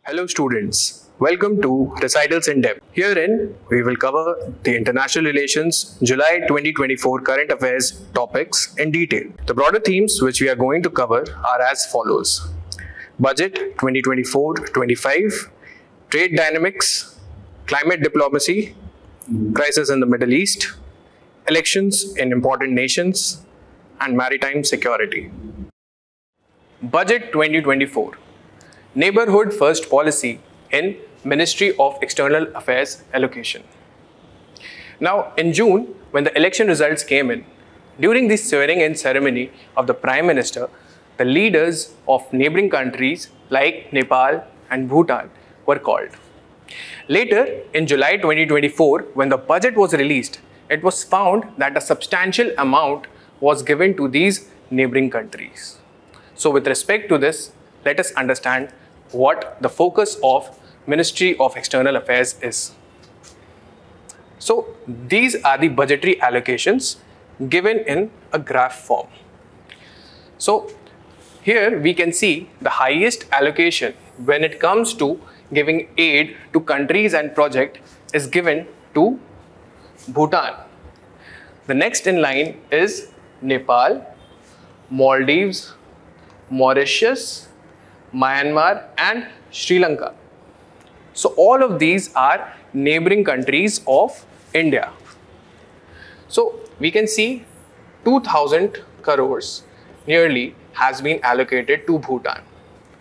Hello students, welcome to Recitals in-Depth. Herein, we will cover the international relations July 2024 current affairs topics in detail. The broader themes which we are going to cover are as follows. Budget 2024-25, trade dynamics, climate diplomacy, crisis in the Middle East, elections in important nations, and maritime security. Budget 2024. Neighbourhood First Policy in Ministry of External Affairs Allocation. Now, in June, when the election results came in, during the swearing-in ceremony of the Prime Minister, the leaders of neighbouring countries like Nepal and Bhutan were called. Later, in July 2024, when the budget was released, it was found that a substantial amount was given to these neighbouring countries. So, with respect to this, let us understand what the focus of Ministry of External Affairs is. So these are the budgetary allocations given in a graph form. So here we can see the highest allocation when it comes to giving aid to countries and projects is given to Bhutan. The next in line is Nepal, Maldives, Mauritius, Myanmar and Sri Lanka. So all of these are neighboring countries of India. So we can see 2000 crores nearly has been allocated to Bhutan.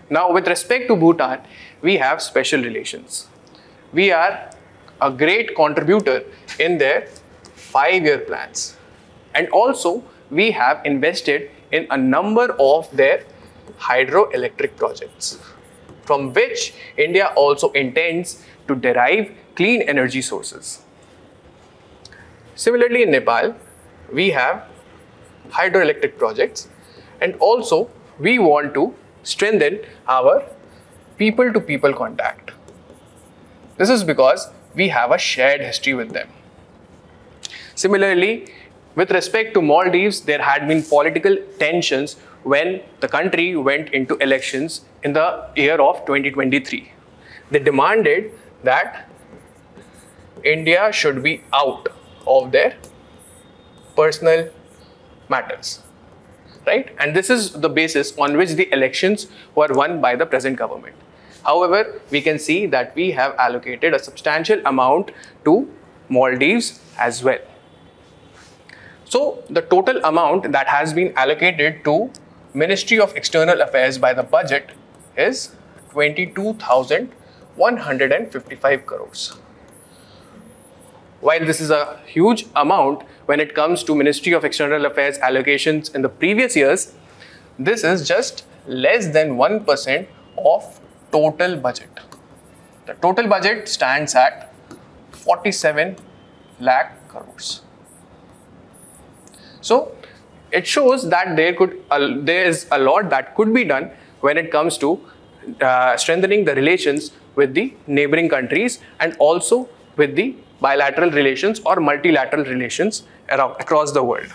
Now with respect to Bhutan, we have special relations. We are a great contributor in their 5-year plans. And also we have invested in a number of their hydroelectric projects, from which India also intends to derive clean energy sources. Similarly, in Nepal, we have hydroelectric projects, and also we want to strengthen our people-to-people contact. This is because we have a shared history with them. Similarly, with respect to Maldives, there had been political tensions when the country went into elections in the year of 2023. They demanded that India should be out of their personal matters, right? And this is the basis on which the elections were won by the present government. However, we can see that we have allocated a substantial amount to Maldives as well. So the total amount that has been allocated to Ministry of External Affairs by the budget is 22,155 crores. While this is a huge amount when it comes to Ministry of External Affairs allocations in the previous years, this is just less than 1% of total budget. The total budget stands at 47 lakh crores. So it shows that there is a lot that could be done when it comes to strengthening the relations with the neighboring countries and also with the bilateral relations or multilateral relations across the world.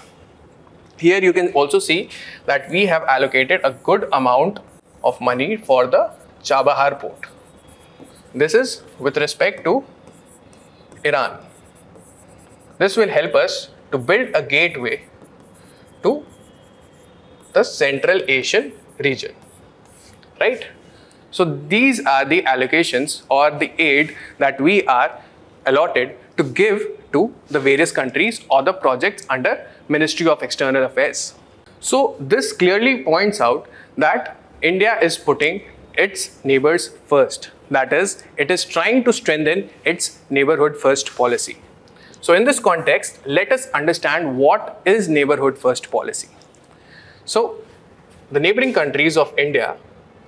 Here you can also see that we have allocated a good amount of money for the Chabahar port. This is with respect to Iran. This will help us to build a gateway to the Central Asian region, right? So these are the allocations or the aid that we are allotted to give to the various countries or the projects under Ministry of External Affairs. So this clearly points out that India is putting its neighbors first. That is, it is trying to strengthen its neighborhood first policy. So in this context, let us understand what is neighborhood first policy. So the neighboring countries of India,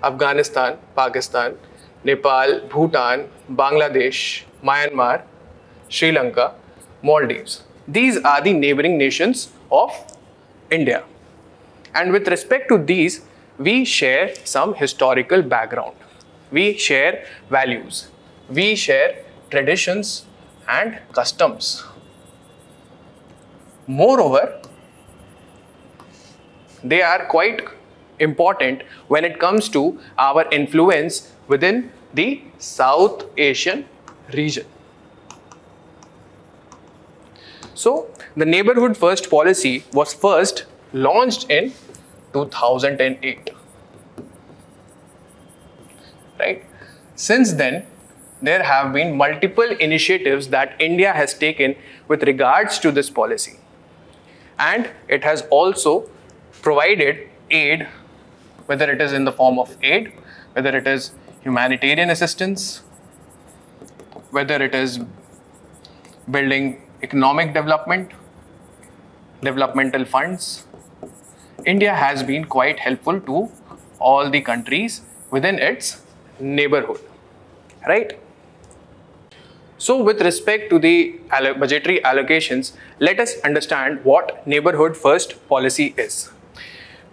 Afghanistan, Pakistan, Nepal, Bhutan, Bangladesh, Myanmar, Sri Lanka, Maldives. These are the neighboring nations of India. And with respect to these, we share some historical background. We share values. We share traditions and customs. Moreover, they are quite important when it comes to our influence within the South Asian region. So the Neighbourhood First policy was first launched in 2008. Right? Since then, there have been multiple initiatives that India has taken with regards to this policy. And it has also provided aid, whether it is in the form of aid, whether it is humanitarian assistance, whether it is building economic development, developmental funds. India has been quite helpful to all the countries within its neighborhood, right? So with respect to the budgetary allocations, let us understand what Neighbourhood First policy is.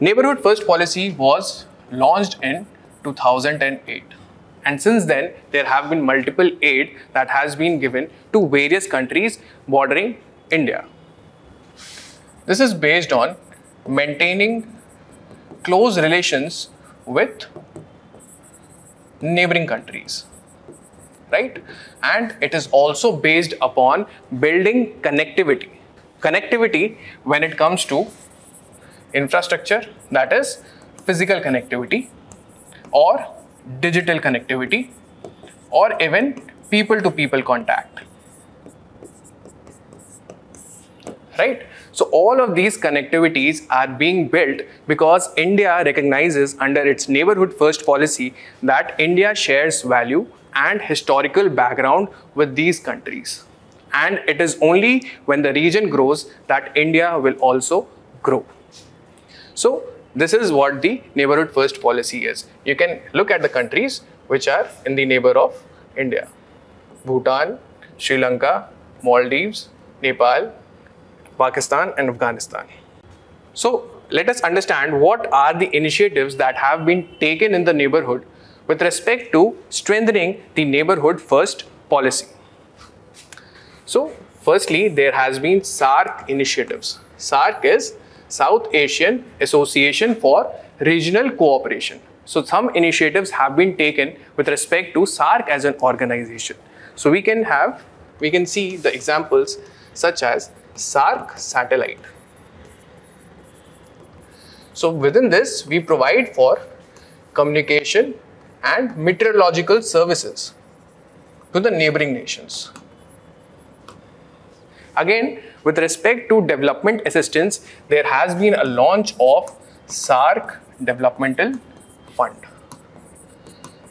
Neighbourhood First policy was launched in 2008. And since then, there have been multiple aid that has been given to various countries bordering India. This is based on maintaining close relations with neighboring countries, right? And it is also based upon building connectivity. Connectivity when it comes to infrastructure, that is physical connectivity or digital connectivity, or even people-to-people contact, right? So all of these connectivities are being built because India recognizes under its Neighbourhood First policy that India shares value and historical background with these countries. And it is only when the region grows that India will also grow. So this is what the Neighbourhood First policy is. You can look at the countries which are in the neighbour of India: Bhutan, Sri Lanka, Maldives, Nepal, Pakistan and Afghanistan. So let us understand what are the initiatives that have been taken in the neighbourhood with respect to strengthening the Neighbourhood First policy. So firstly, there has been SAARC initiatives. SAARC is South Asian Association for Regional Cooperation. So some initiatives have been taken with respect to SAARC as an organization. So we can see the examples such as SAARC satellite. So within this, we provide for communication and meteorological services to the neighboring nations. Again, with respect to development assistance, there has been a launch of SAARC Developmental Fund.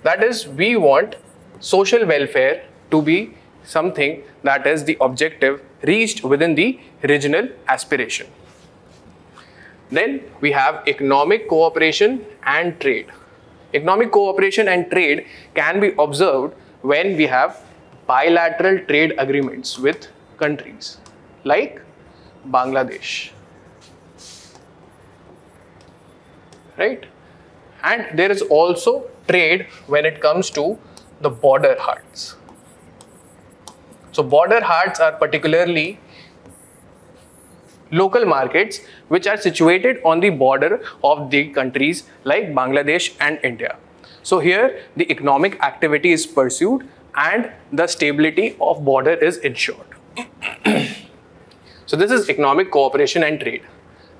That is, we want social welfare to be something that is the objective reached within the regional aspiration. Then we have economic cooperation and trade. Economic cooperation and trade can be observed when we have bilateral trade agreements with countries like Bangladesh, right? And there is also trade when it comes to the border hubs. So border hubs are particularly local markets which are situated on the border of the countries like Bangladesh and India. So here the economic activity is pursued and the stability of border is ensured. So this is economic cooperation and trade.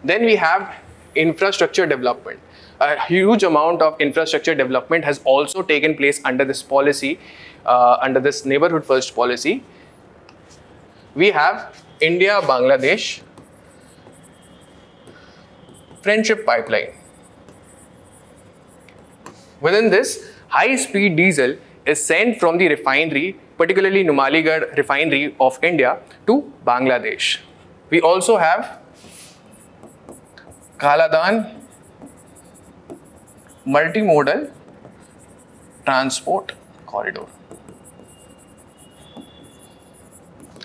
Then we have infrastructure development. A huge amount of infrastructure development has also taken place under this policy, under this Neighbourhood First policy. We have India-Bangladesh Friendship Pipeline. Within this, high-speed diesel is sent from the refinery, particularly Numaligarh refinery of India, to Bangladesh. We also have Kaladan Multimodal Transport Corridor.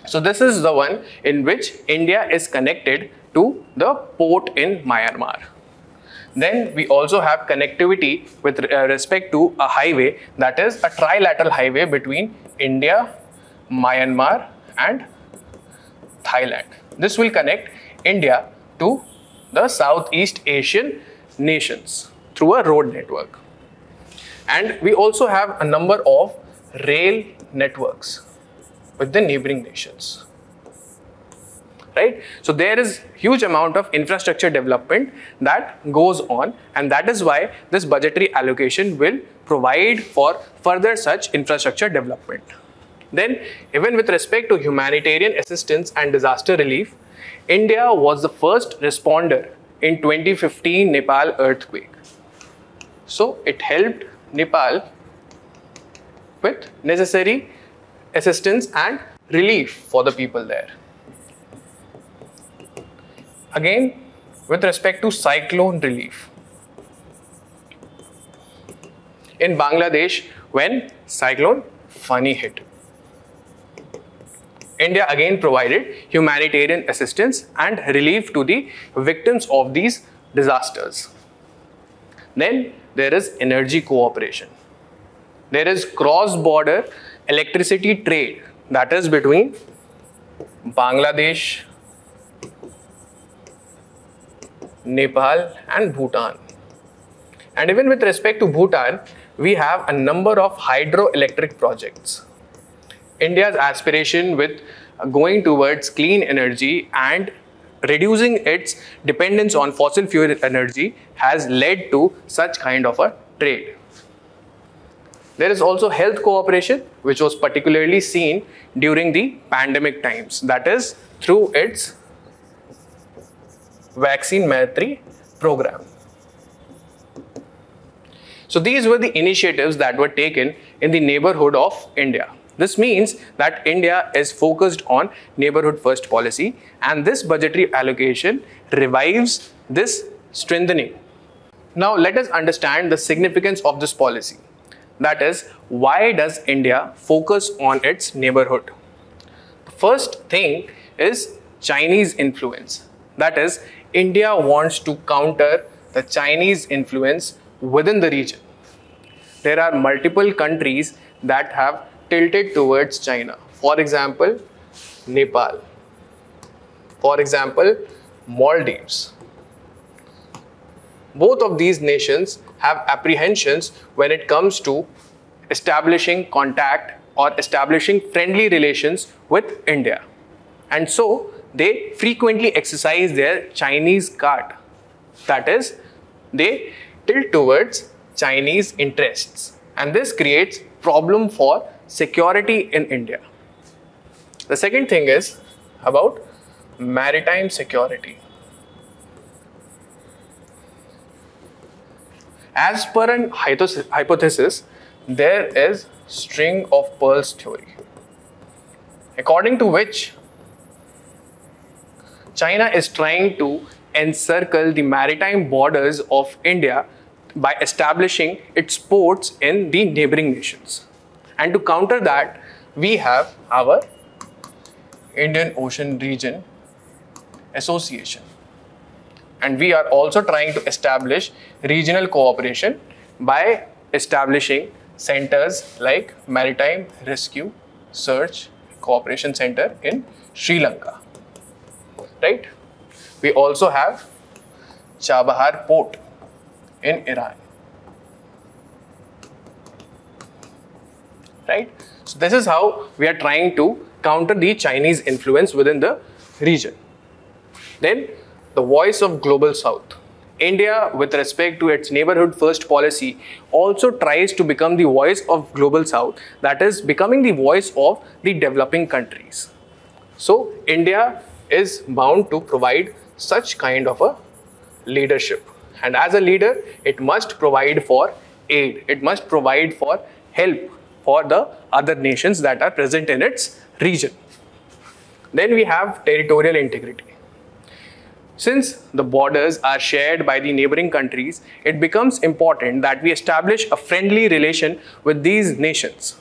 So this is the one in which India is connected to the port in Myanmar. Then we also have connectivity with respect to a highway, that is a trilateral highway between India, Myanmar and Thailand. This will connect India to the Southeast Asian nations through a road network. And we also have a number of rail networks with the neighboring nations. Right? So there is huge amount of infrastructure development that goes on, and that is why this budgetary allocation will provide for further such infrastructure development. Then, even with respect to humanitarian assistance and disaster relief, India was the first responder in 2015 Nepal earthquake. So it helped Nepal with necessary assistance and relief for the people there. Again, with respect to cyclone relief, in Bangladesh when cyclone Fani hit, India again provided humanitarian assistance and relief to the victims of these disasters. Then there is energy cooperation. There is cross-border electricity trade, that is between Bangladesh, Nepal and Bhutan. And even with respect to Bhutan, we have a number of hydroelectric projects. India's aspiration with going towards clean energy and reducing its dependence on fossil fuel energy has led to such kind of a trade. There is also health cooperation, which was particularly seen during the pandemic times, that is through its Vaccine Maitri program. So these were the initiatives that were taken in the neighborhood of India. This means that India is focused on neighborhood first policy, and this budgetary allocation revives this strengthening. Now let us understand the significance of this policy. That is, why does India focus on its neighborhood? The first thing is Chinese influence. That is, India wants to counter the Chinese influence within the region. There are multiple countries that have tilted towards China. For example, Nepal. For example, Maldives. Both of these nations have apprehensions when it comes to establishing contact or establishing friendly relations with India. And so they frequently exercise their Chinese card. That is, they tilt towards Chinese interests. And this creates problem for security in India. The second thing is about maritime security. As per an hypothesis, there is string of pearls theory, according to which China is trying to encircle the maritime borders of India by establishing its ports in the neighboring nations. And to counter that, we have our Indian Ocean Region Association. And we are also trying to establish regional cooperation by establishing centers like Maritime Rescue Search Cooperation Center in Sri Lanka. Right? We also have Chabahar port in Iran. Right? So this is how we are trying to counter the Chinese influence within the region. Then the voice of Global South. India, with respect to its neighborhood first policy, also tries to become the voice of Global South, that is becoming the voice of the developing countries. So India is bound to provide such kind of a leadership, and as a leader it must provide for aid, it must provide for help for the other nations that are present in its region. Then we have territorial integrity. Since the borders are shared by the neighboring countries, it becomes important that we establish a friendly relation with these nations.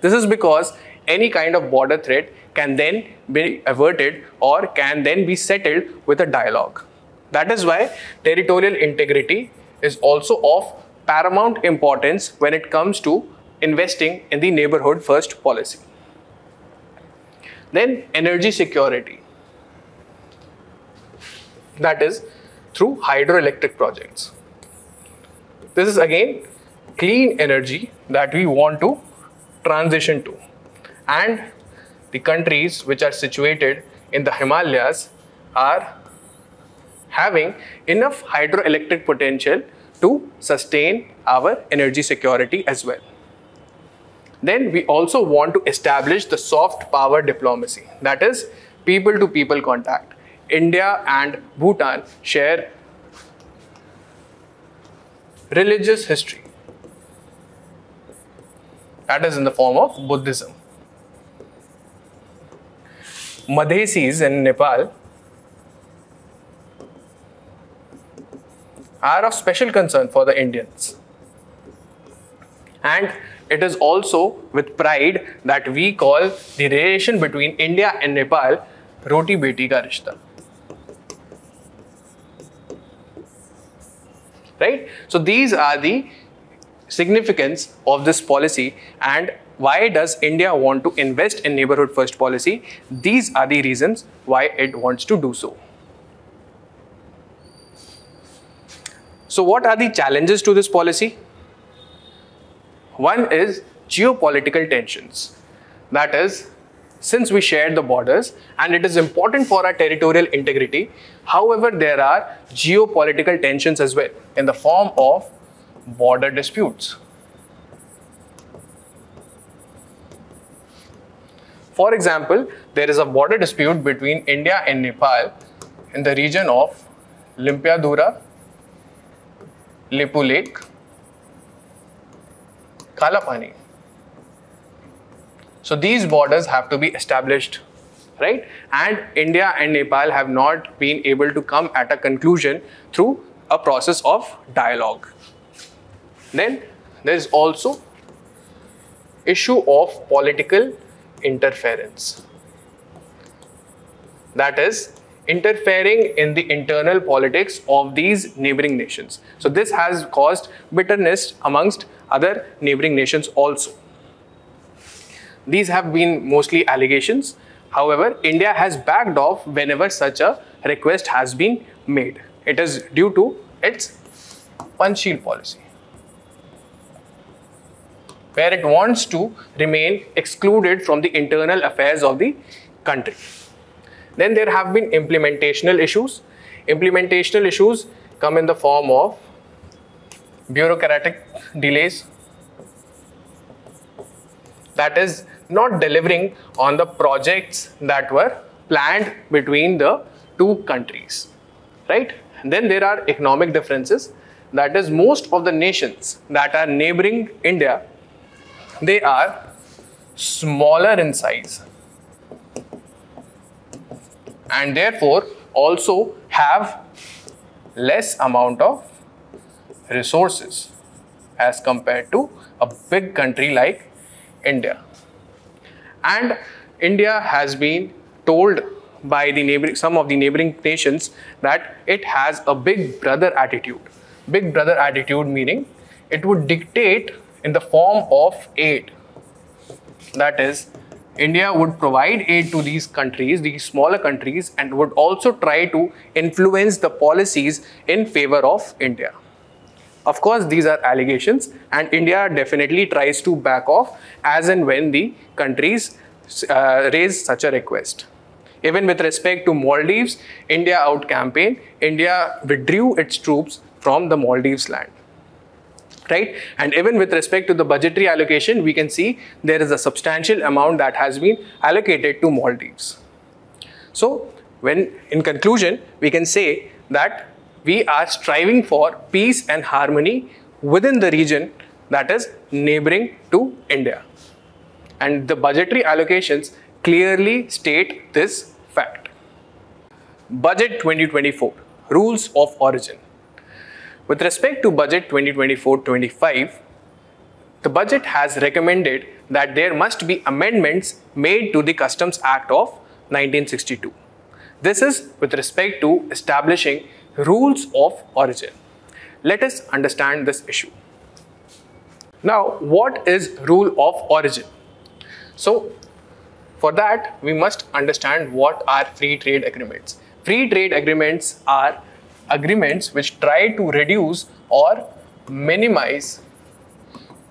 This is because any kind of border threat can then be averted or can then be settled with a dialogue. That is why territorial integrity is also of paramount importance when it comes to investing in the neighborhood first policy. Then energy security. That is through hydroelectric projects. This is again clean energy that we want to transition to. And the countries which are situated in the Himalayas are having enough hydroelectric potential to sustain our energy security as well. Then we also want to establish the soft power diplomacy, that is people to people contact. India and Bhutan share religious history, that is in the form of Buddhism. Madhesis in Nepal are of special concern for the Indians. And it is also with pride that we call the relation between India and Nepal Roti Beti Ka Rishta. Right? So these are the significance of this policy, and why does India want to invest in neighborhood first policy? These are the reasons why it wants to do so. So what are the challenges to this policy? One is geopolitical tensions. That is, since we share the borders and it is important for our territorial integrity, however, there are geopolitical tensions as well in the form of border disputes. For example, there is a border dispute between India and Nepal in the region of Limpiadura, Lepu Lake, Kalapani. So these borders have to be established, right? And India and Nepal have not been able to come at a conclusion through a process of dialogue. Then there is also issue of political interference. That is, interfering in the internal politics of these neighboring nations. So this has caused bitterness amongst other neighboring nations also. These have been mostly allegations. However, India has backed off whenever such a request has been made. It is due to its Panchsheel policy, where it wants to remain excluded from the internal affairs of the country. Then there have been implementational issues. Implementational issues come in the form of bureaucratic delays, that is, not delivering on the projects that were planned between the two countries, right? And then there are economic differences, that is, most of the nations that are neighboring India, they are smaller in size and therefore also have less amount of resources as compared to a big country like India. And India has been told by the some of the neighboring nations that it has a big brother attitude. Big brother attitude meaning it would dictate in the form of aid. That is, India would provide aid to these countries, these smaller countries, and would also try to influence the policies in favor of India. Of course, these are allegations, and India definitely tries to back off as and when the countries raise such a request. Even with respect to Maldives, India out campaign, India withdrew its troops from the Maldives land. Right? And even with respect to the budgetary allocation, we can see there is a substantial amount that has been allocated to Maldives. So, in conclusion, we can say that we are striving for peace and harmony within the region that is neighboring to India. And the budgetary allocations clearly state this fact. Budget 2024, Rules of Origin. With respect to Budget 2024-25, the budget has recommended that there must be amendments made to the Customs Act of 1962. This is with respect to establishing rules of origin. Let us understand this issue. Now, what is rule of origin? So, for that, we must understand what are free trade agreements. Free trade agreements are agreements which try to reduce or minimize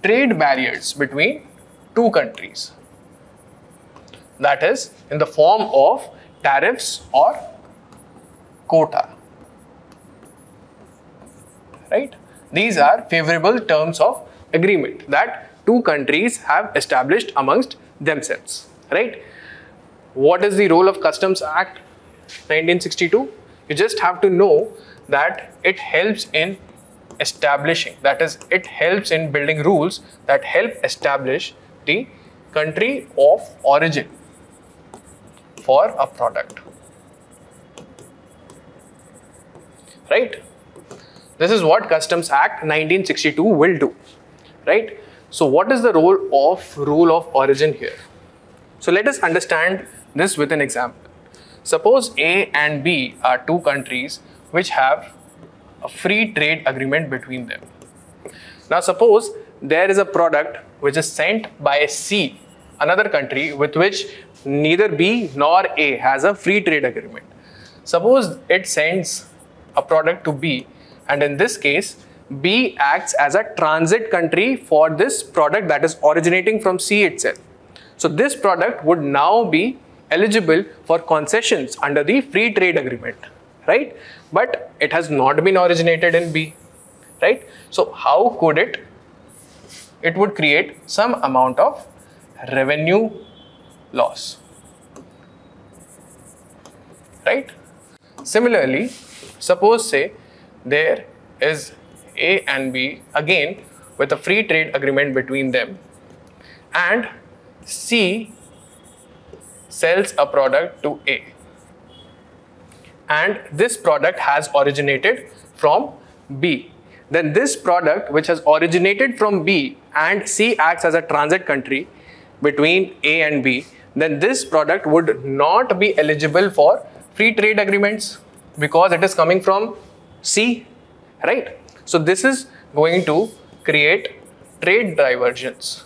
trade barriers between two countries. That is in the form of tariffs or quota. Right? These are favorable terms of agreement that two countries have established amongst themselves. Right? What is the role of Customs Act 1962? You just have to know that it helps in establishing, that is, it helps in building rules that help establish the country of origin for a product. Right? This is what Customs Act 1962 will do. Right? So what is the role of origin here? So let us understand this with an example. Suppose A and B are two countries which have a free trade agreement between them. Now suppose there is a product which is sent by C, another country with which neither B nor A has a free trade agreement. Suppose it sends a product to B, and in this case B acts as a transit country for this product that is originating from C itself. So this product would now be eligible for concessions under the free trade agreement, right? But it has not been originated in B, right? So how could it would create some amount of revenue loss, right? Similarly, suppose say there is A and B again with a free trade agreement between them, and C sells a product to A, and this product has originated from B. Then this product which has originated from B and C acts as a transit country between A and B, then this product would not be eligible for free trade agreements because it is coming from C, right? So this is going to create trade divergence.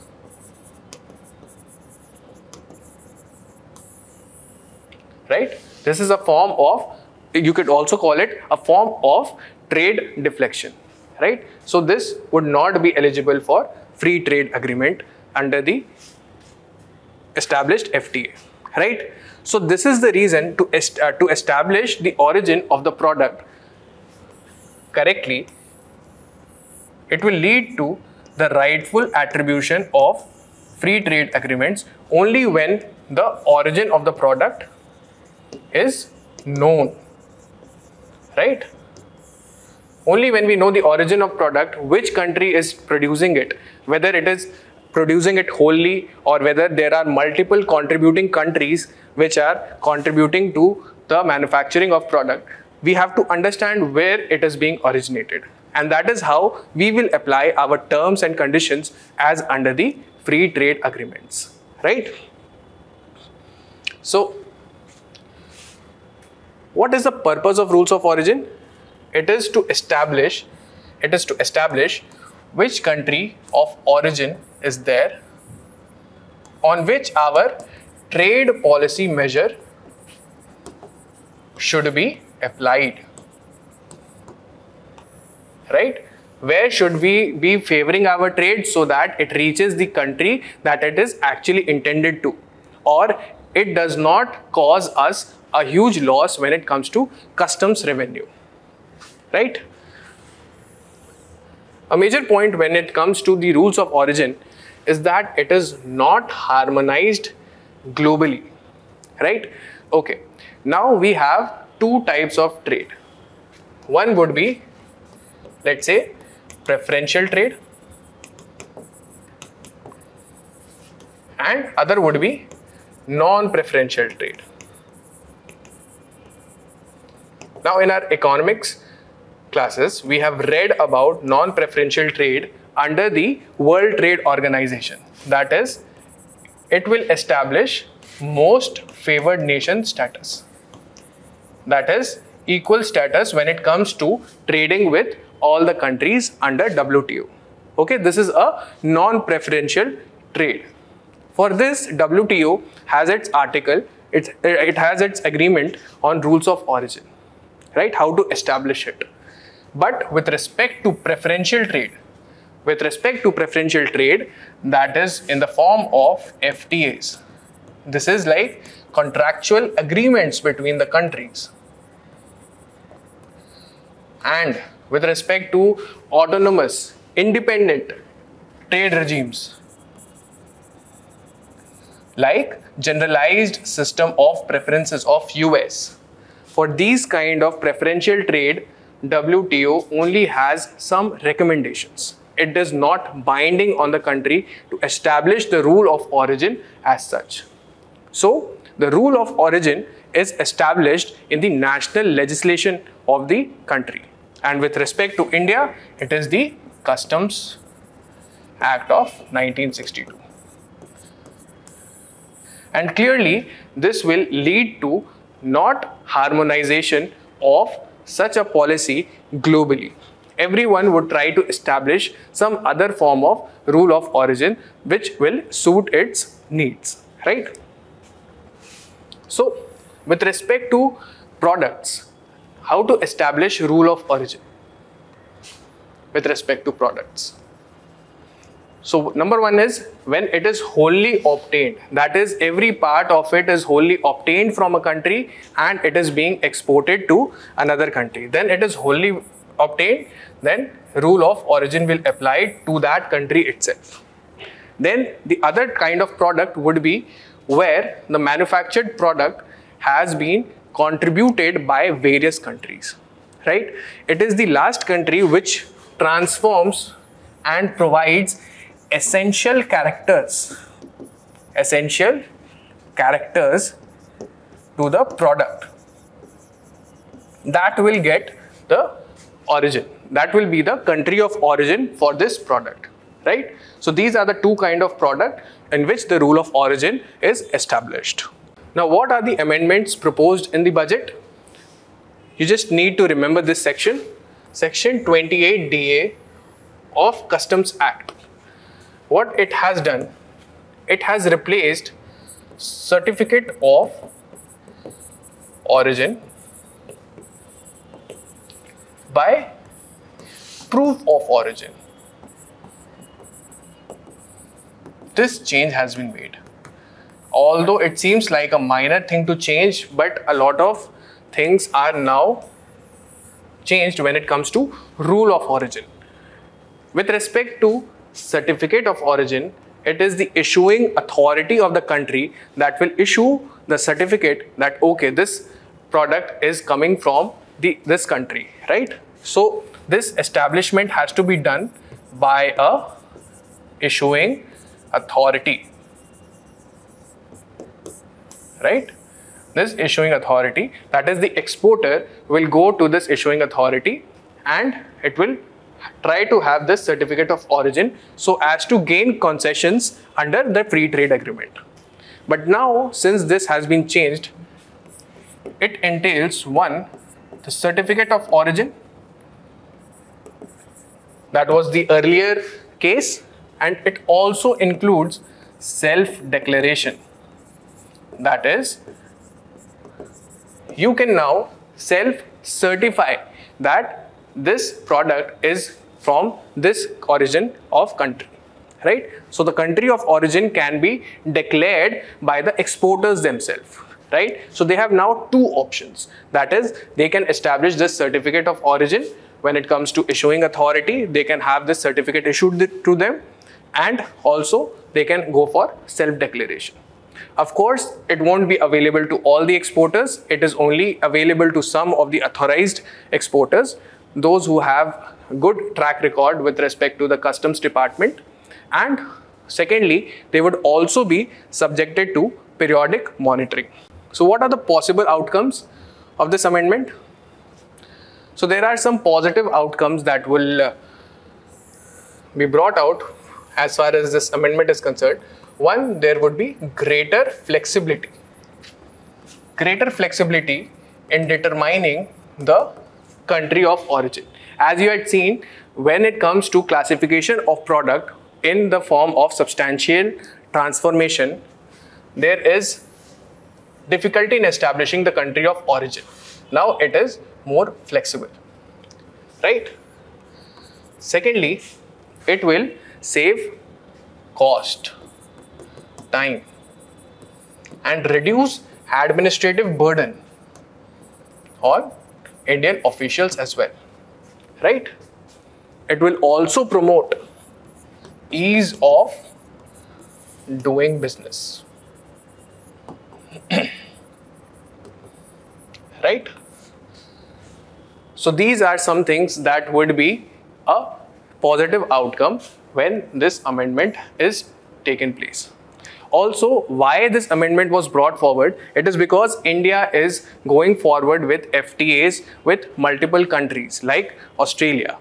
Right? This is a form of, you could also call it a form of trade deflection, right? So this would not be eligible for free trade agreement under the established FTA, right? So this is the reason to establish the origin of the product correctly. It will lead to the rightful attribution of free trade agreements only when the origin of the product is known, right? Only when we know the origin of product, which country is producing it, whether it is producing it wholly or whether there are multiple contributing countries which are contributing to the manufacturing of product, we have to understand where it is being originated, and that is how we will apply our terms and conditions as under the free trade agreements, right? So what is the purpose of rules of origin? It is to establish which country of origin is there on which our trade policy measure should be applied, right? Where should we be favoring our trade so that it reaches the country that it is actually intended to, or it does not cause us a huge loss when it comes to customs revenue, right? A major point when it comes to the rules of origin is that it is not harmonized globally, right? Okay, now we have two types of trade. One would be, let's say, preferential trade, and other would be non-preferential trade. Now in our economics classes, we have read about non-preferential trade under the World Trade Organization. That is, it will establish most favored nation status. That is, equal status when it comes to trading with all the countries under WTO. Okay, this is a non-preferential trade. For this, WTO has its article, it has its agreement on rules of origin, right? How to establish it. But with respect to preferential trade, with respect to preferential trade, that is in the form of FTAs. This is like contractual agreements between the countries. And with respect to autonomous, independent trade regimes, like generalized system of preferences of US. For these kind of preferential trade, WTO only has some recommendations. It is not binding on the country to establish the rule of origin as such. So, the rule of origin is established in the national legislation of the country. And with respect to India, it is the Customs Act of 1962. And clearly, this will lead to not harmonization of such a policy globally. Everyone would try to establish some other form of rule of origin which will suit its needs, right? So, with respect to products, how to establish rule of origin with respect to products? So, number one is when it is wholly obtained, that is every part of it is wholly obtained from a country and it is being exported to another country. Then it is wholly obtained, then rule of origin will apply to that country itself. Then the other kind of product would be where the manufactured product has been contributed by various countries, right? It is the last country which transforms and provides essential characters to the product that will get the origin. That will be the country of origin for this product, right? So these are the two kind of product in which the rule of origin is established. Now, what are the amendments proposed in the budget? You just need to remember this section, Section 28DA of Customs Act. What it has done, it has replaced certificate of origin by proof of origin. This change has been made. Although it seems like a minor thing to change, but a lot of things are now changed when it comes to rule of origin. With respect to certificate of origin, it is the issuing authority of the country that will issue the certificate that okay, this product is coming from this country, right? So this establishment has to be done by a issuing authority, right? This issuing authority, that is the exporter, will go to this issuing authority and it will try to have this certificate of origin so as to gain concessions under the free trade agreement. But now, since this has been changed, it entails one, the certificate of origin. That was the earlier case, and it also includes self-declaration. That is, you can now self-certify that this product is from this origin of country, right? So the country of origin can be declared by the exporters themselves, right? So they have now two options. That is, they can establish this certificate of origin. When it comes to issuing authority, they can have this certificate issued to them, and also they can go for self-declaration. Of course, it won't be available to all the exporters. It is only available to some of the authorized exporters, those who have good track record with respect to the customs department. And secondly, they would also be subjected to periodic monitoring. So what are the possible outcomes of this amendment? So there are some positive outcomes that will be brought out as far as this amendment is concerned. One, there would be greater flexibility in determining the country of origin. As you had seen, when it comes to classification of product in the form of substantial transformation, there is difficulty in establishing the country of origin. Now it is more flexible, right? Secondly, It will save cost, time, and reduce administrative burden on Indian officials as well, right? It will also promote ease of doing business, right? So these are some things that would be a positive outcome when this amendment is taken place. Also, why this amendment was brought forward, it is because India is going forward with FTAs with multiple countries like Australia.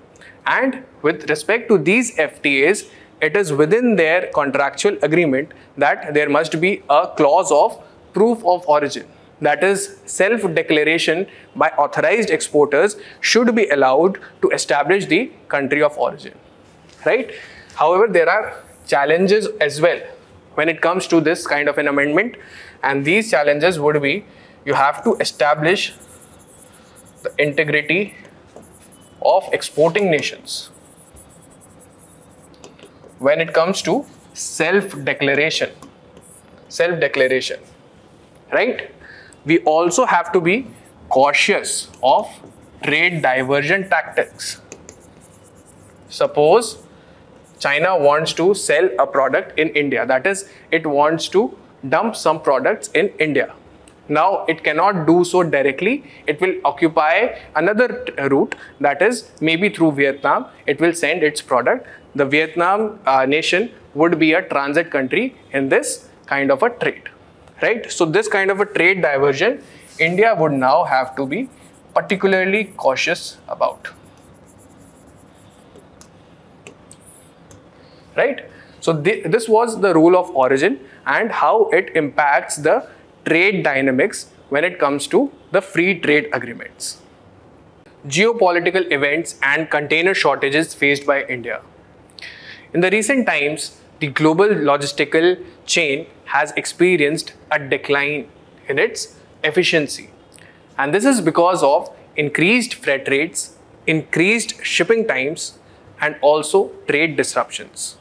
And with respect to these FTAs, it is within their contractual agreement that there must be a clause of proof of origin. That is, self-declaration by authorized exporters should be allowed to establish the country of origin, right? However, there are challenges as well when it comes to this kind of an amendment, and these challenges would be, you have to establish the integrity of exporting nations when it comes to self-declaration, right? We also have to be cautious of trade diversion tactics. Suppose China wants to sell a product in India, that is, it wants to dump some products in India. Now, it cannot do so directly. It will occupy another route, that is, maybe through Vietnam, it will send its product. The Vietnam nation would be a transit country in this kind of a trade, right? So this kind of a trade diversion, India would now have to be particularly cautious about. Right? So this was the rule of origin and how it impacts the trade dynamics when it comes to the free trade agreements. Geopolitical events and container shortages faced by India. In the recent times, the global logistical chain has experienced a decline in its efficiency. And this is because of increased freight rates, increased shipping times, and also trade disruptions.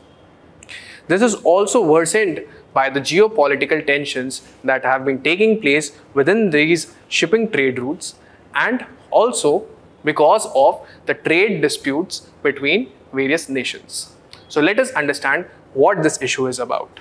This is also worsened by the geopolitical tensions that have been taking place within these shipping trade routes, and also because of the trade disputes between various nations. So let us understand what this issue is about.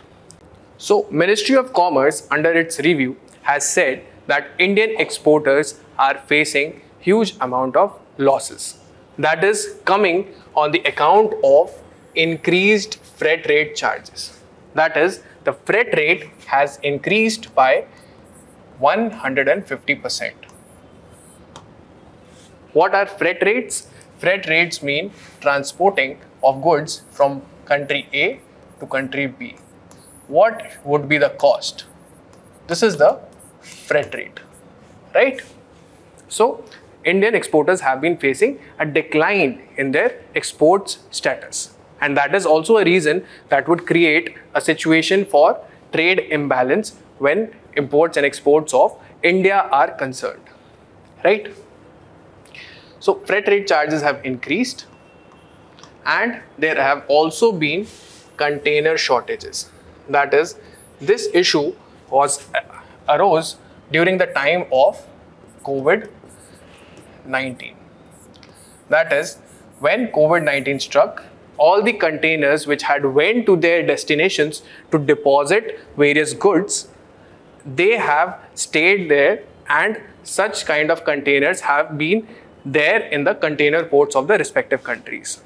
So Ministry of Commerce under its review has said that Indian exporters are facing huge amount of losses. That is coming on the account of increased freight rate charges. That is, the freight rate has increased by 150%. What are freight rates? Freight rates mean transporting of goods from country A to country B. What would be the cost? This is the freight rate, right? So Indian exporters have been facing a decline in their exports status. And that is also a reason that would create a situation for trade imbalance when imports and exports of India are concerned, right? So freight rate charges have increased, and there have also been container shortages. That is, this issue arose during the time of COVID-19. That is, when COVID-19 struck, all the containers which had went to their destinations to deposit various goods, they have stayed there, and such kind of containers have been there in the container ports of the respective countries.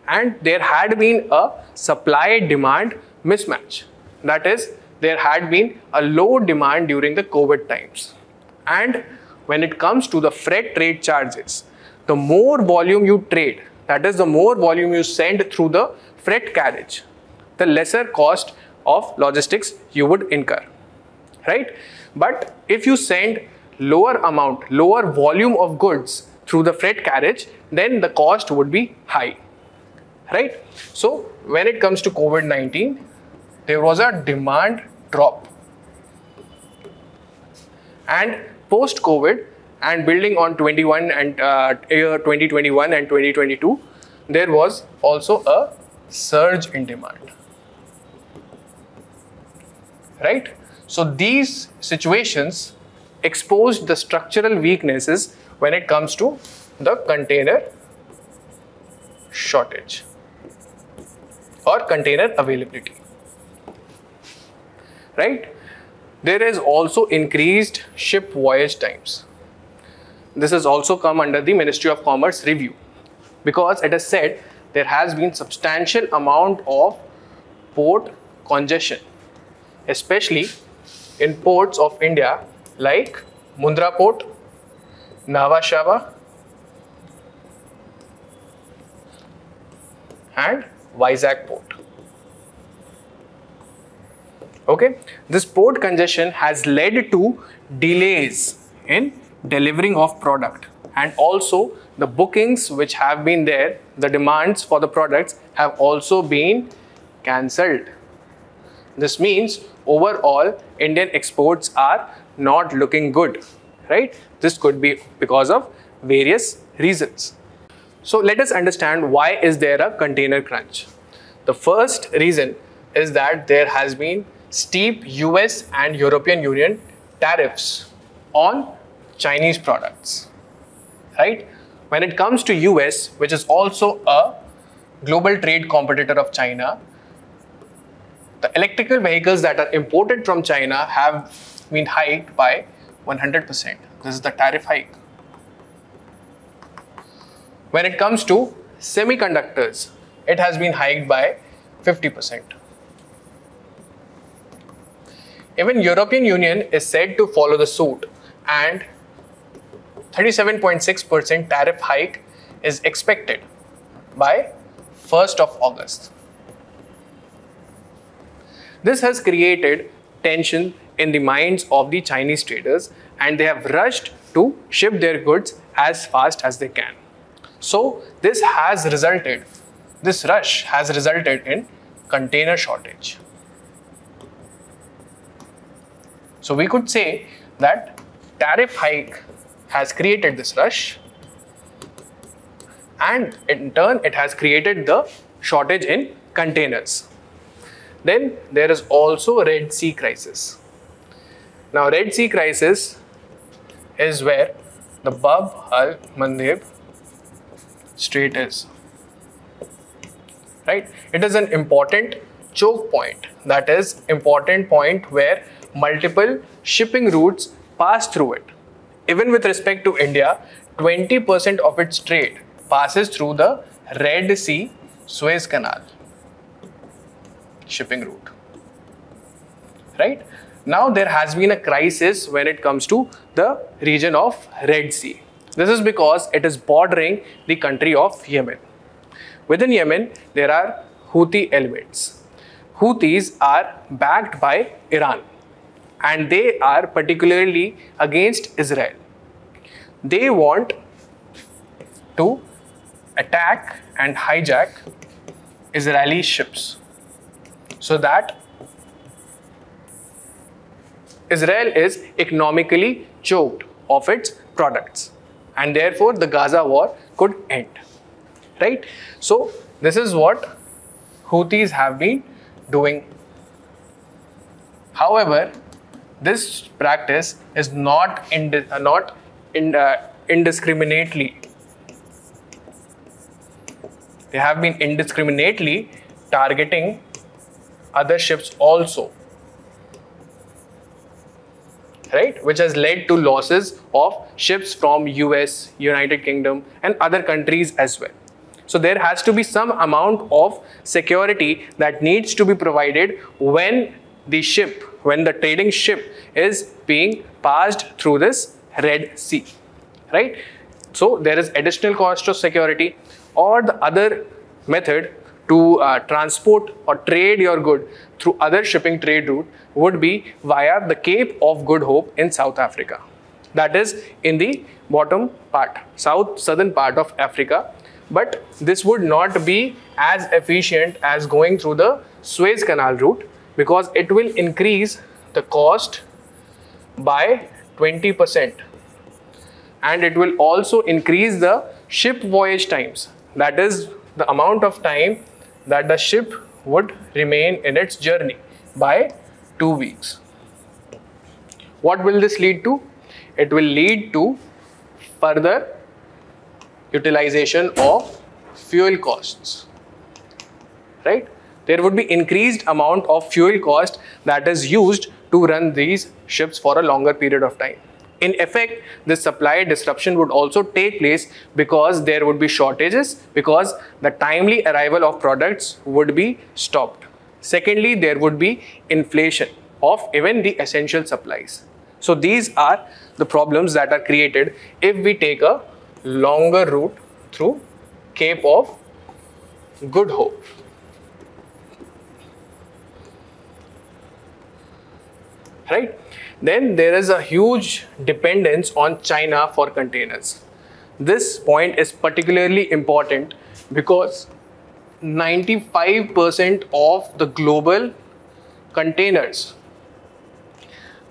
And there had been a supply-demand mismatch. That is, there had been a low demand during the COVID times. And when it comes to the freight rate charges, the more volume you trade, that is, the more volume you send through the freight carriage, the lesser cost of logistics you would incur, right? But if you send lower volume of goods through the freight carriage, then the cost would be high, right? So when it comes to COVID-19, there was a demand drop. And post-COVID, and building on year 2021 and 2022, there was also a surge in demand. Right? So these situations exposed the structural weaknesses when it comes to the container shortage or container availability. Right? There is also increased ship voyage times. This has also come under the Ministry of Commerce review, because it is said there has been substantial amount of port congestion, especially in ports of India like Mundra Port, Nhava Shava and Vizag Port. Okay, this port congestion has led to delays in delivering of product, and also the bookings which have been there, the demands for the products have also been cancelled. This means overall Indian exports are not looking good, right? This could be because of various reasons. So let us understand why is there a container crunch. The first reason is that there has been steep US and European Union tariffs on Chinese products, right? When it comes to US, which is also a global trade competitor of China, the electrical vehicles that are imported from China have been hiked by 100%. This is the tariff hike. When it comes to semiconductors, it has been hiked by 50%. Even European Union is said to follow the suit, and 37.6% tariff hike is expected by 1st of August. This has created tension in the minds of the Chinese traders, and they have rushed to ship their goods as fast as they can. So this rush has resulted in container shortage. So we could say that tariff hike has created this rush, and in turn it has created the shortage in containers. Then there is also Red Sea crisis. Now Red Sea crisis is where the Bab al-Mandeb Strait is. Right? It is an important choke point, that is important point where multiple shipping routes pass through it. Even with respect to India, 20% of its trade passes through the Red Sea Suez Canal shipping route. Right? Now there has been a crisis when it comes to the region of Red Sea. This is because it is bordering the country of Yemen. Within Yemen, there are Houthi elements. Houthis are backed by Iran, and they are particularly against Israel. They want to attack and hijack Israeli ships so that Israel is economically choked of its products, and therefore the Gaza war could end. Right? So this is what Houthis have been doing. However, this practice is not indiscriminately. They have been indiscriminately targeting other ships also, right? Which has led to losses of ships from US, United Kingdom and other countries as well. So there has to be some amount of security that needs to be provided when the trading ship is being passed through this Red Sea, right? So there is additional cost of security, or the other method to transport or trade your good through other shipping trade route would be via the Cape of Good Hope in South Africa. That is in the bottom part, southern part of Africa. But this would not be as efficient as going through the Suez Canal route, because it will increase the cost by 20%, and it will also increase the ship voyage times. That is the amount of time that the ship would remain in its journey by 2 weeks. What will this lead to? It will lead to further utilization of fuel costs, right? There would be increased amount of fuel cost that is used to run these ships for a longer period of time. In effect, this supply disruption would also take place because there would be shortages, because the timely arrival of products would be stopped. Secondly, there would be inflation of even the essential supplies. So these are the problems that are created if we take a longer route through Cape of Good Hope. Right? Then there is a huge dependence on China for containers. This point is particularly important because 95% of the global containers,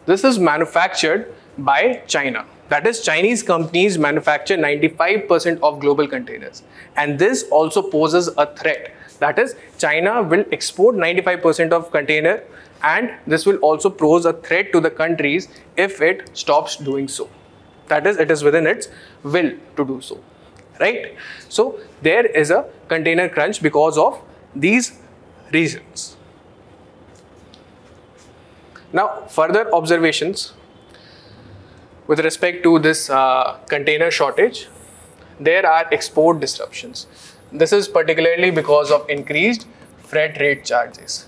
this is manufactured by China. That is, Chinese companies manufacture 95% of global containers. And this also poses a threat. That is, China will export 95% of container, and this will also pose a threat to the countries if it stops doing so. That is, it is within its will to do so, right? So there is a container crunch because of these reasons. Now, further observations with respect to this container shortage, there are export disruptions. This is particularly because of increased freight rate charges,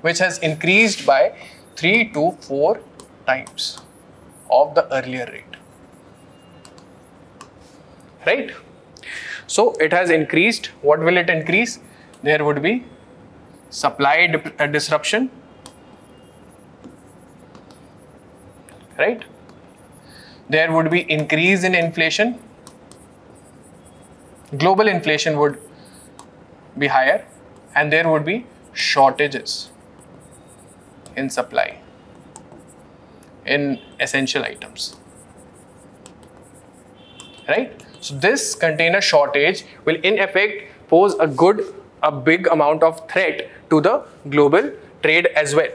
which has increased by 3 to 4 times of the earlier rate, right? So it has increased. What will it increase? There would be supply disruption, right? There would be increase in inflation. Global inflation would be higher, and there would be shortages in supply in essential items, right? So this container shortage will in effect pose a big amount of threat to the global trade as well.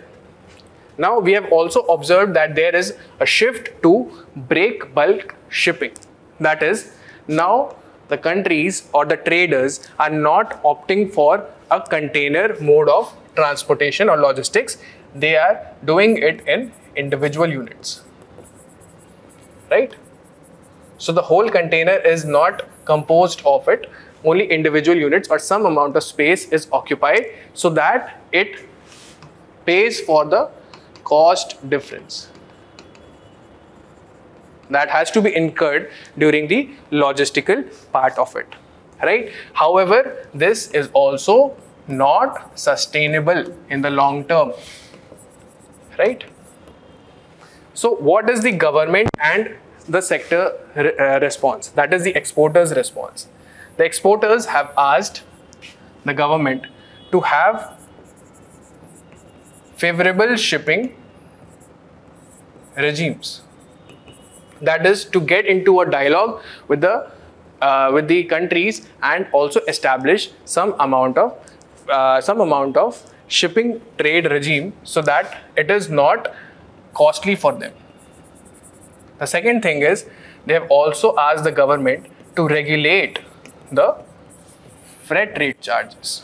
Now we have also observed that there is a shift to break bulk shipping. That is, now the countries or the traders are not opting for a container mode of transportation or logistics. They are doing it in individual units, right? So the whole container is not composed of it, only individual units or some amount of space is occupied so that it pays for the cost difference that has to be incurred during the logistical part of it, right? However, this is also not sustainable in the long term, right? So what is the government and the sector response? That is the exporters' response. The exporters have asked the government to have favorable shipping regimes. That is, to get into a dialogue with the countries and also establish some amount of shipping trade regime so that it is not costly for them. The second thing is, they have also asked the government to regulate the freight rate charges.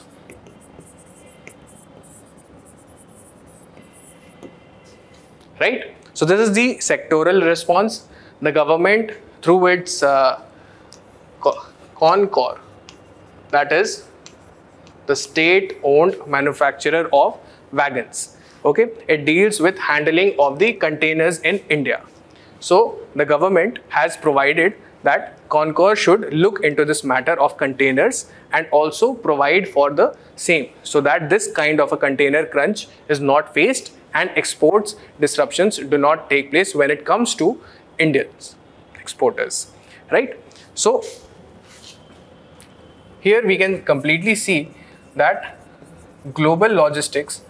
Right? So this is the sectoral response. The government, through its CONCOR, that is the state-owned manufacturer of wagons, okay, it deals with handling of the containers in India. So the government has provided that CONCOR should look into this matter of containers and also provide for the same, so that this kind of a container crunch is not faced and exports disruptions do not take place when it comes to Indian exporters, right? So here we can completely see that global logistics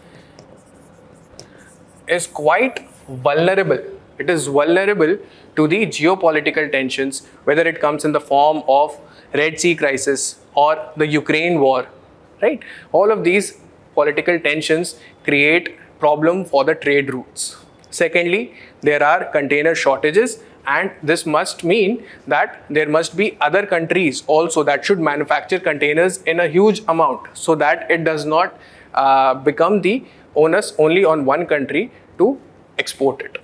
is quite vulnerable. It is vulnerable to the geopolitical tensions, whether it comes in the form of Red Sea crisis or the Ukraine war, right? All of these political tensions create problem for the trade routes. Secondly, there are container shortages, and this must mean that there must be other countries also that should manufacture containers in a huge amount, so that it does not become the onus only on one country to export it,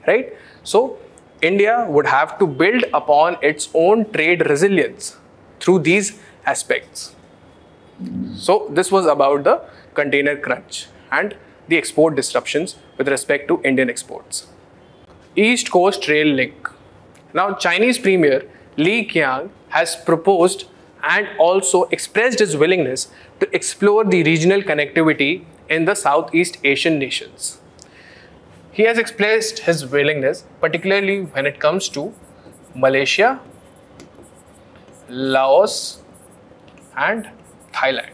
right? So India would have to build upon its own trade resilience through these aspects. So this was about the container crunch and the export disruptions with respect to Indian exports. East Coast Rail Link. Now, Chinese Premier Li Qiang has proposed and also expressed his willingness to explore the regional connectivity in the Southeast Asian nations. He has expressed his willingness particularly when it comes to Malaysia, Laos and Thailand.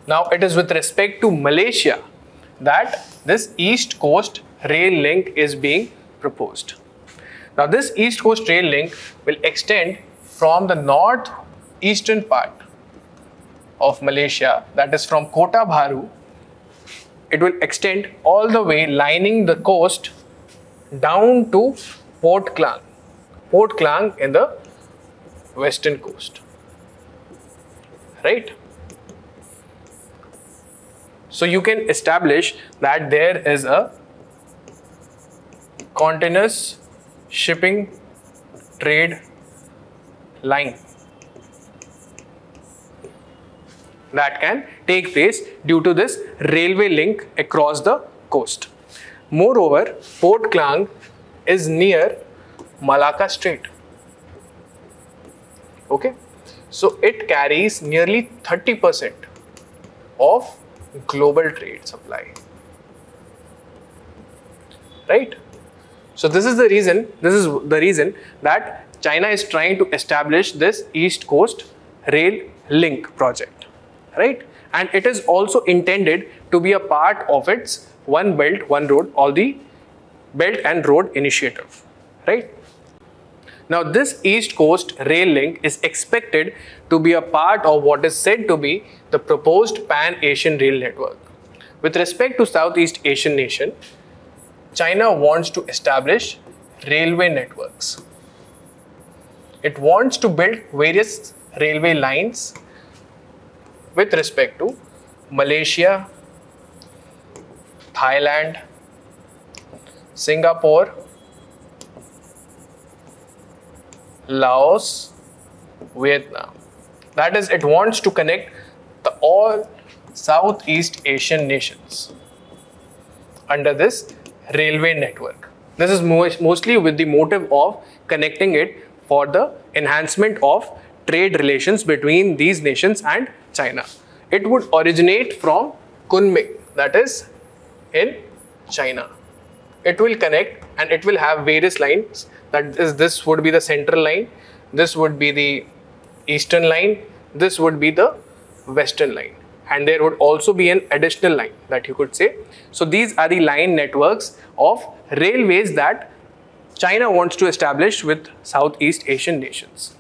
Now, it is with respect to Malaysia that this East Coast Rail Link is being proposed. Now, this East Coast Rail Link will extend from the northeastern part of Malaysia, that is from Kota Bharu. It will extend all the way, lining the coast down to Port Klang in the western coast, right? So you can establish that there is a continuous shipping trade line that can take place due to this railway link across the coast. Moreover, Port Klang is near Malacca Strait. Okay, so it carries nearly 30% of global trade supply, right? So this is the reason that China is trying to establish this East Coast Rail Link project, right? And it is also intended to be a part of its One Belt, One Road, or the Belt and Road Initiative, right? Now, this East Coast Rail Link is expected to be a part of what is said to be the proposed Pan-Asian Rail Network. With respect to Southeast Asian nation, China wants to establish railway networks. It wants to build various railway lines with respect to Malaysia, Thailand, Singapore, Laos, Vietnam. That is, it wants to connect all Southeast Asian nations under this railway network. This is mostly with the motive of connecting it for the enhancement of trade relations between these nations and China. It would originate from Kunming, that is in China. It will connect and it will have various lines. That is, this would be the central line, this would be the eastern line, this would be the western line, and there would also be an additional line that you could say. So these are the line networks of railways that China wants to establish with Southeast Asian nations,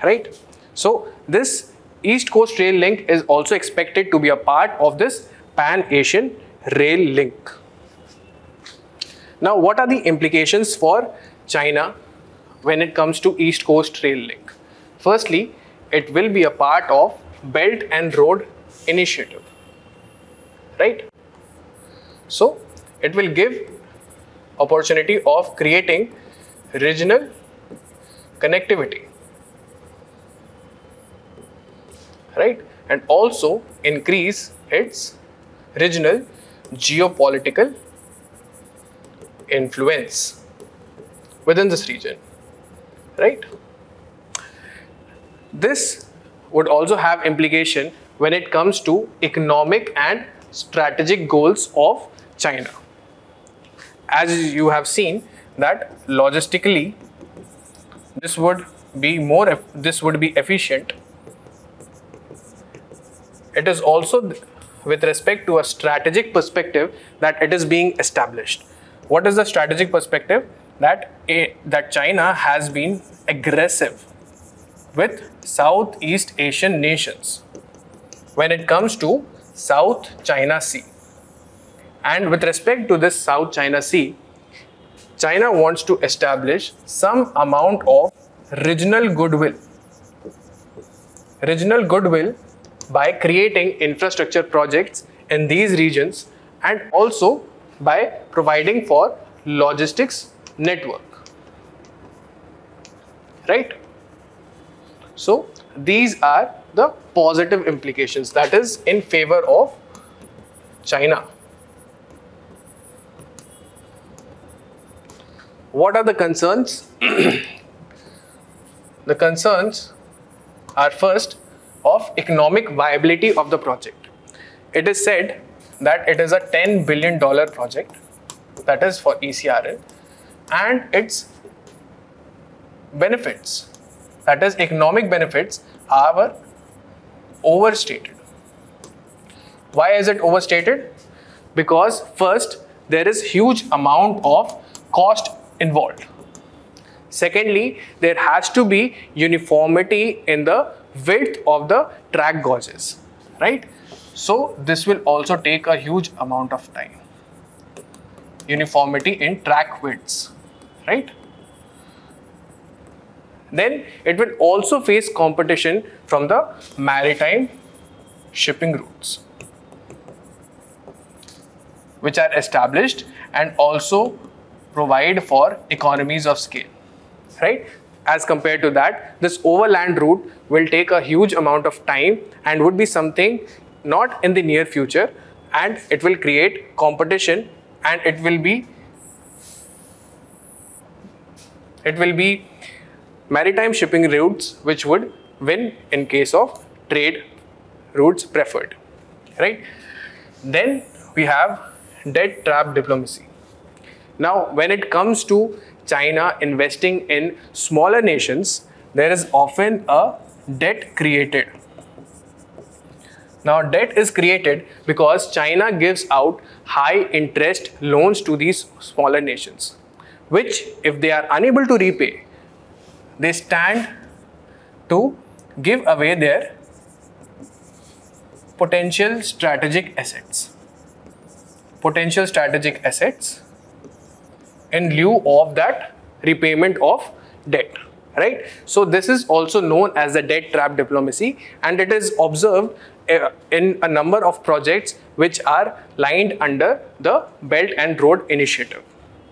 right? So this East Coast Rail Link is also expected to be a part of this Pan-Asian Rail Link. Now, what are the implications for China when it comes to East Coast Rail Link? Firstly, it will be a part of Belt and Road Initiative, right? So it will give opportunity of creating regional connectivity, right? And also increase its regional geopolitical influence within this region, right? This would also have implication when it comes to economic and strategic goals of China. As you have seen that logistically this would be efficient. It is also with respect to a strategic perspective that it is being established. What is the strategic perspective? That China has been aggressive with Southeast Asian nations. when it comes to South China Sea. And with respect to this South China Sea, China wants to establish some amount of regional goodwill by creating infrastructure projects in these regions and also by providing for logistics network. Right? So these are the positive implications, that is in favor of China. What are the concerns? The concerns are first of economic viability of the project. It is said that it is a $10 billion project, that is for ECRL, and its benefits, that is economic benefits, are overstated. Why is it overstated? Because first, there is huge amount of cost involved. Secondly, there has to be uniformity in the width of the track gauges, right? So this will also take a huge amount of time. Uniformity in track widths, right? Then it will also face competition from the maritime shipping routes, which are established and also provide for economies of scale, right? As compared to that, this overland route will take a huge amount of time and would be something not in the near future, and it will create competition, and it will be maritime shipping routes which would win in case of trade routes preferred, right? Then we have debt trap diplomacy. Now, when it comes to China investing in smaller nations, there is often a debt created. Now, debt is created because China gives out high interest loans to these smaller nations, which if they are unable to repay, they stand to give away their potential strategic assets. In lieu of that repayment of debt, right? So this is also known as the debt trap diplomacy, and it is observed in a number of projects which are lined under the Belt and Road Initiative.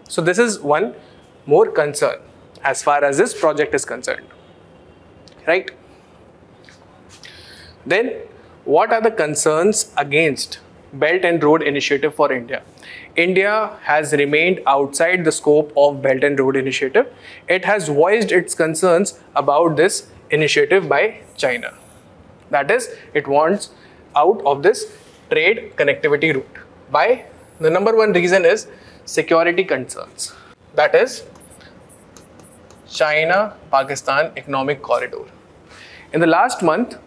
So this is one more concern as far as this project is concerned, right? Then what are the concerns against Belt and Road Initiative for India? India has remained outside the scope of Belt and Road Initiative. It has voiced its concerns about this initiative by China. That is, it wants out of this trade connectivity route. Why? The number one reason is security concerns. That is China-Pakistan Economic Corridor. In the last month,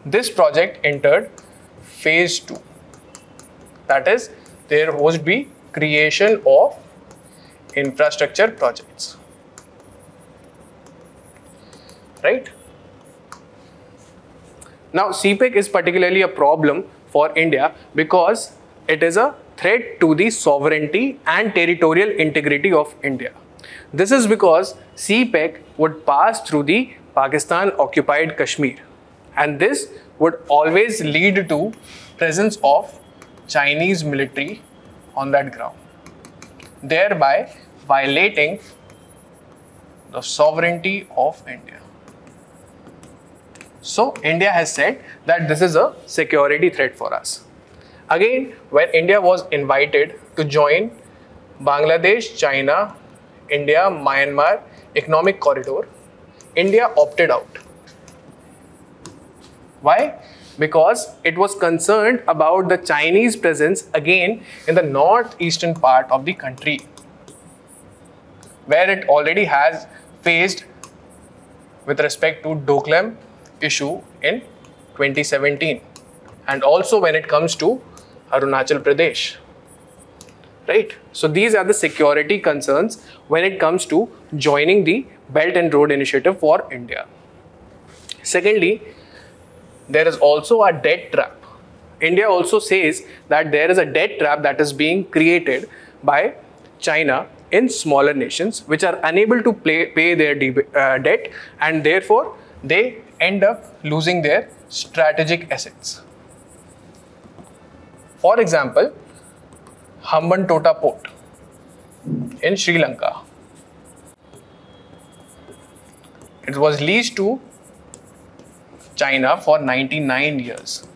this project entered phase 2. That is, there would be creation of infrastructure projects, right? Now, CPEC is particularly a problem for India because it is a threat to the sovereignty and territorial integrity of India. This is because CPEC would pass through the Pakistan-occupied Kashmir, and this would always lead to presence of Chinese military on that ground, thereby violating the sovereignty of India. So India has said that this is a security threat for us. Again, when India was invited to join Bangladesh, China, India, Myanmar Economic Corridor, India opted out. Why? Because it was concerned about the Chinese presence again in the northeastern part of the country, where it already has faced with respect to Doklam issue in 2017, and also when it comes to Arunachal Pradesh, right? So these are the security concerns when it comes to joining the Belt and Road Initiative for India. Secondly, there is also a debt trap India also says that there is a debt trap that is being created by China in smaller nations which are unable to pay their debt, and therefore they end up losing their strategic assets. For example, Hambantota port in Sri Lanka. It was leased to China for 99 years.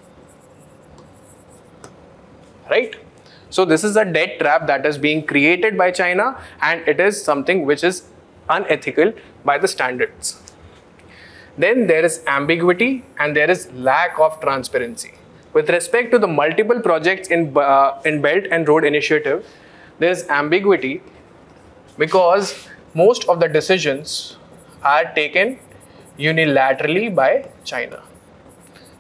Right? So this is a debt trap that is being created by China, and it is something which is unethical by the standards. Then there is ambiguity and there is lack of transparency. With respect to the multiple projects in Belt and Road Initiative, there is ambiguity because most of the decisions are taken unilaterally by China.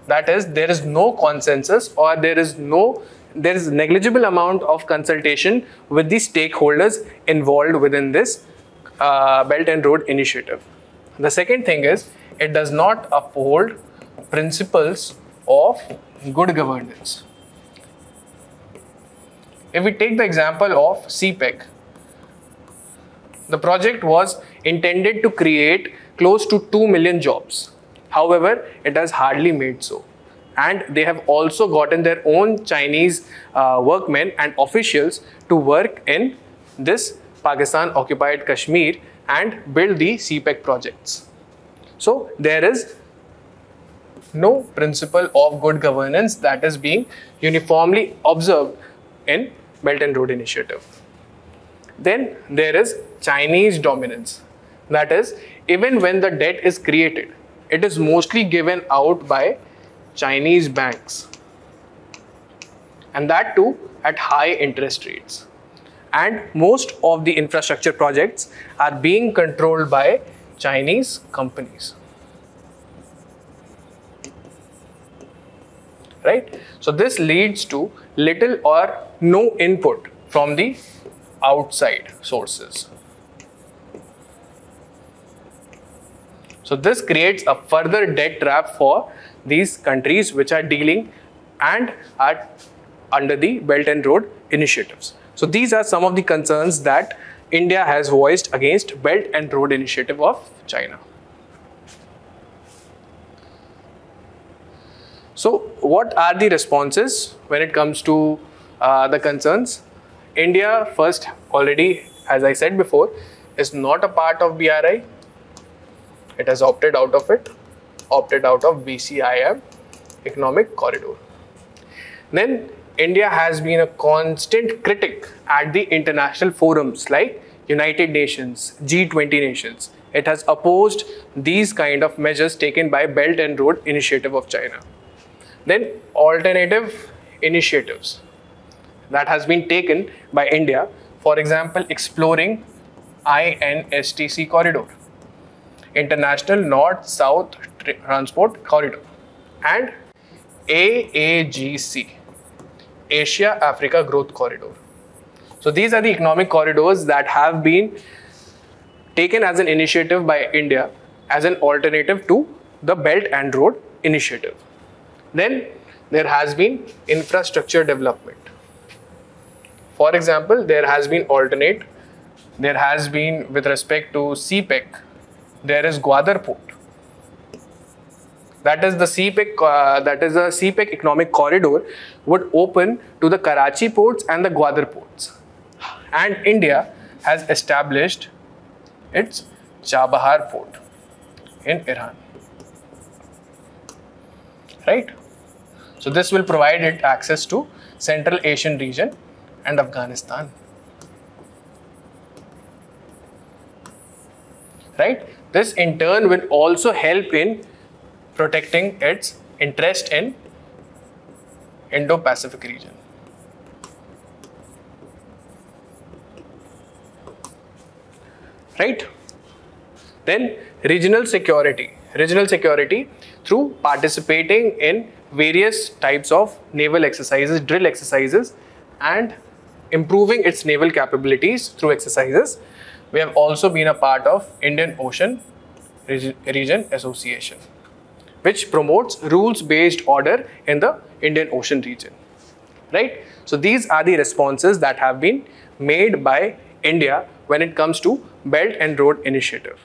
That is, there is no consensus, or there is negligible amount of consultation with the stakeholders involved within this Belt and Road Initiative. The second thing is, it does not uphold principles of good governance. If we take the example of CPEC, the project was intended to create close to 2 million jobs. However, it has hardly made so. And they have also gotten their own Chinese workmen and officials to work in this Pakistan occupied Kashmir and build the CPEC projects. So there is no principle of good governance that is being uniformly observed in Belt and Road Initiative. Then there is Chinese dominance. That is, even when the debt is created, it is mostly given out by Chinese banks, and that too at high interest rates. And most of the infrastructure projects are being controlled by Chinese companies. Right? So this leads to little or no input from the outside sources. So this creates a further debt trap for these countries which are dealing and are under the Belt and Road Initiatives. So these are some of the concerns that India has voiced against Belt and Road Initiative of China. So what are the responses when it comes to the concerns? India first, already as I said before, is not a part of BRI. It has opted out of it, opted out of BCIM economic corridor. Then India has been a constant critic at the international forums like United Nations, G20 nations. It has opposed these kind of measures taken by Belt and Road Initiative of China. Then alternative initiatives that has been taken by India, for example, exploring INSTC corridor, International North-South Transport Corridor, and AAGC, Asia-Africa Growth Corridor. So these are the economic corridors that have been taken as an initiative by India as an alternative to the Belt and Road Initiative. Then there has been infrastructure development. For example, there has been with respect to CPEC, there is Gwadar port. That is the CPEC economic corridor would open to the Karachi ports and the Gwadar ports. And India has established its Chabahar port in Iran. Right? So this will provide it access to Central Asian region and Afghanistan. Right? This in turn will also help in protecting its interest in Indo-Pacific region. Right? Then regional security. Regional security through participating in various types of naval exercises, drill exercises, and improving its naval capabilities through exercises. We have also been a part of Indian Ocean Region Association. which promotes rules-based order in the Indian Ocean region. Right? So these are the responses that have been made by India when it comes to Belt and Road Initiative.